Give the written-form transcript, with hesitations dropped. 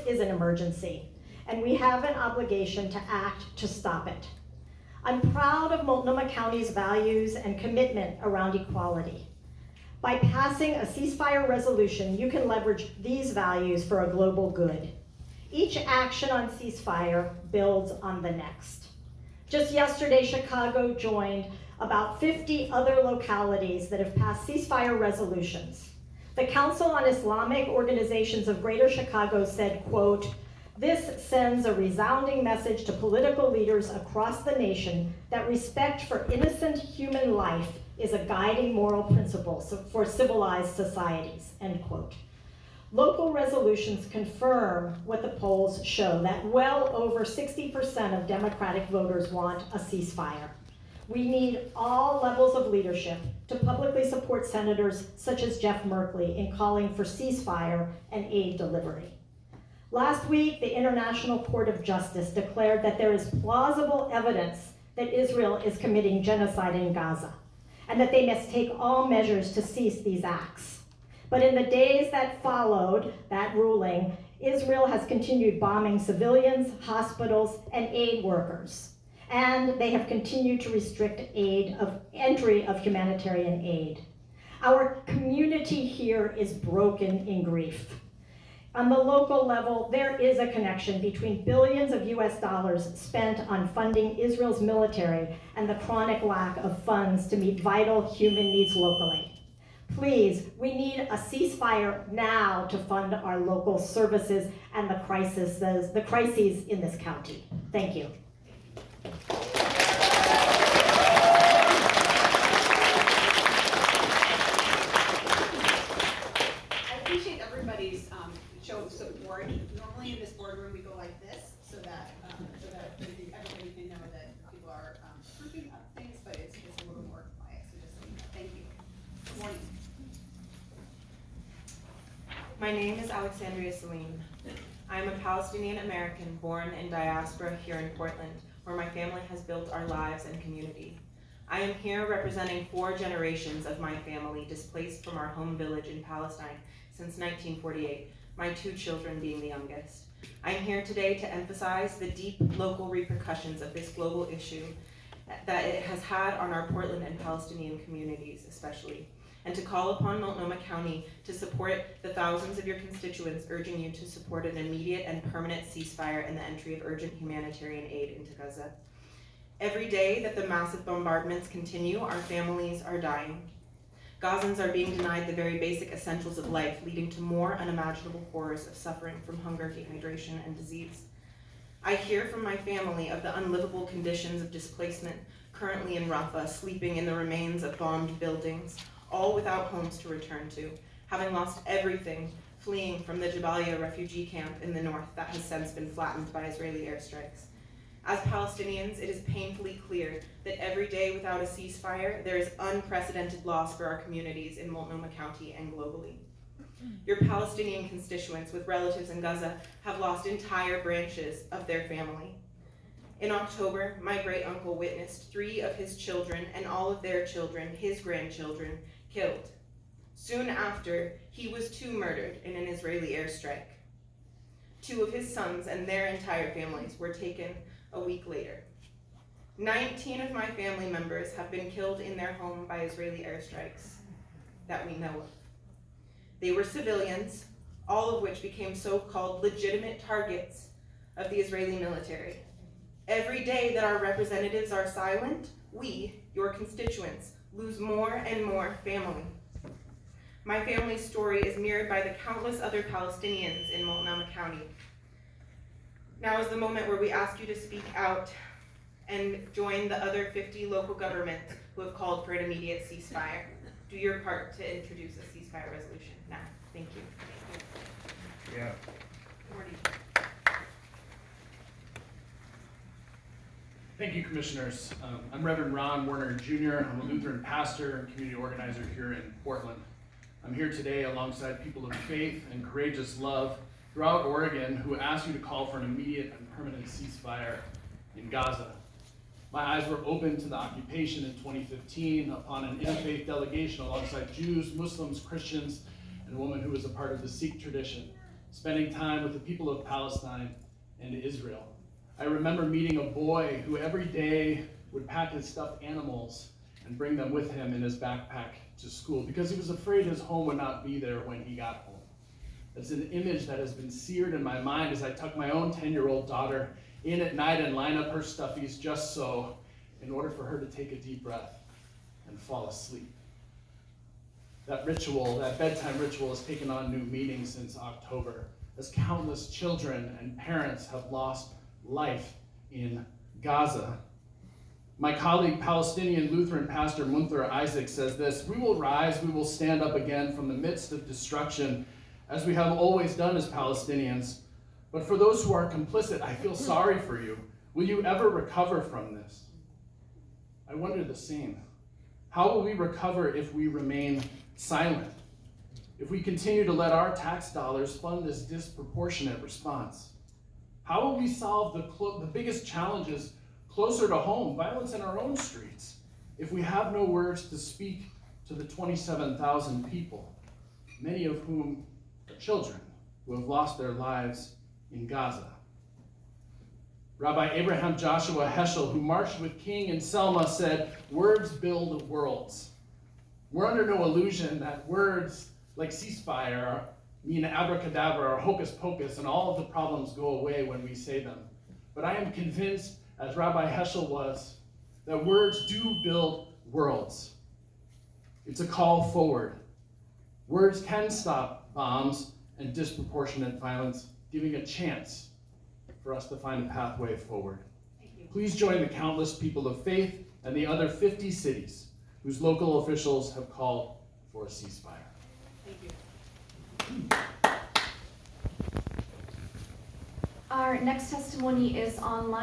is an emergency, and we have an obligation to act to stop it. I'm proud of Multnomah County's values and commitment around equality. By passing a ceasefire resolution, you can leverage these values for a global good. Each action on ceasefire builds on the next. Just yesterday, Chicago joined about 50 other localities that have passed ceasefire resolutions. The Council on Islamic Organizations of Greater Chicago said, quote, "This sends a resounding message to political leaders across the nation that respect for innocent human life is a guiding moral principle for civilized societies," end quote. Local resolutions confirm what the polls show, that well over 60% of Democratic voters want a ceasefire. We need all levels of leadership to publicly support senators such as Jeff Merkley in calling for ceasefire and aid delivery. Last week, the International Court of Justice declared that there is plausible evidence that Israel is committing genocide in Gaza, and that they must take all measures to cease these acts. But in the days that followed that ruling, Israel has continued bombing civilians, hospitals, and aid workers. And they have continued to restrict entry of humanitarian aid. Our community here is broken in grief. On the local level, there is a connection between billions of US dollars spent on funding Israel's military and the chronic lack of funds to meet vital human needs locally. Please, we need a ceasefire now to fund our local services and the crises in this county. Thank you. I appreciate everybody's show of support. Normally in this boardroom we go like this so that everybody can know that people are approving of things, but it's a little more quiet. So just so you know, thank you. Good morning. My name is Alexandria Salim. I am a Palestinian American born in diaspora here in Portland, where my family has built our lives and community. I am here representing 4 generations of my family displaced from our home village in Palestine since 1948, my 2 children being the youngest. I am here today to emphasize the deep local repercussions of this global issue that it has had on our Portland and Palestinian communities especially, and to call upon Multnomah County to support the thousands of your constituents urging you to support an immediate and permanent ceasefire and the entry of urgent humanitarian aid into Gaza. Every day that the massive bombardments continue, our families are dying. Gazans are being denied the very basic essentials of life, leading to more unimaginable horrors of suffering from hunger, dehydration, and disease. I hear from my family of the unlivable conditions of displacement currently in Rafah, sleeping in the remains of bombed buildings, all without homes to return to, having lost everything, fleeing from the Jabalia refugee camp in the north that has since been flattened by Israeli airstrikes. As Palestinians, it is painfully clear that every day without a ceasefire, there is unprecedented loss for our communities in Multnomah County and globally. Your Palestinian constituents with relatives in Gaza have lost entire branches of their family. In October, my great uncle witnessed 3 of his children and all of their children, his grandchildren, killed. Soon after, he was too murdered in an Israeli airstrike. 2 of his sons and their entire families were taken a week later. 19 of my family members have been killed in their home by Israeli airstrikes that we know of. They were civilians, all of which became so-called legitimate targets of the Israeli military. Every day that our representatives are silent, we, your constituents, lose more and more family. My family's story is mirrored by the countless other Palestinians in Multnomah County. Now is the moment where we ask you to speak out and join the other 50 local governments who have called for an immediate ceasefire. Do your part to introduce a ceasefire resolution now. Thank you. Yeah. Good morning. Thank you, Commissioners. I'm Reverend Ron Werner Jr. I'm a Lutheran pastor and community organizer here in Portland. I'm here today alongside people of faith and courageous love throughout Oregon who ask you to call for an immediate and permanent ceasefire in Gaza. My eyes were opened to the occupation in 2015 upon an interfaith delegation alongside Jews, Muslims, Christians, and a woman who was a part of the Sikh tradition spending time with the people of Palestine and Israel. I remember meeting a boy who every day would pack his stuffed animals and bring them with him in his backpack to school because he was afraid his home would not be there when he got home. It's an image that has been seared in my mind as I tuck my own 10-year-old daughter in at night and line up her stuffies just so, in order for her to take a deep breath and fall asleep. That ritual, that bedtime ritual, has taken on new meaning since October, as countless children and parents have lost life in Gaza. My colleague, Palestinian Lutheran pastor Munther Isaac, says this: "We will rise, we will stand up again from the midst of destruction, as we have always done as Palestinians. But for those who are complicit, I feel sorry for you. Will you ever recover from this?" I wonder the same. How will we recover if we remain silent? If we continue to let our tax dollars fund this disproportionate response? How will we solve the biggest challenges closer to home, violence in our own streets, if we have no words to speak to the 27,000 people, many of whom are children, who have lost their lives in Gaza? Rabbi Abraham Joshua Heschel, who marched with King in Selma, said, "Words build worlds." We're under no illusion that words like ceasefire mean abracadabra or hocus pocus and all of the problems go away when we say them. But I am convinced, as Rabbi Heschel was, that words do build worlds. It's a call forward. Words can stop bombs and disproportionate violence, giving a chance for us to find a pathway forward. Thank you. Please join the countless people of faith and the other 50 cities whose local officials have called for a ceasefire. Thank you. Our next testimony is online.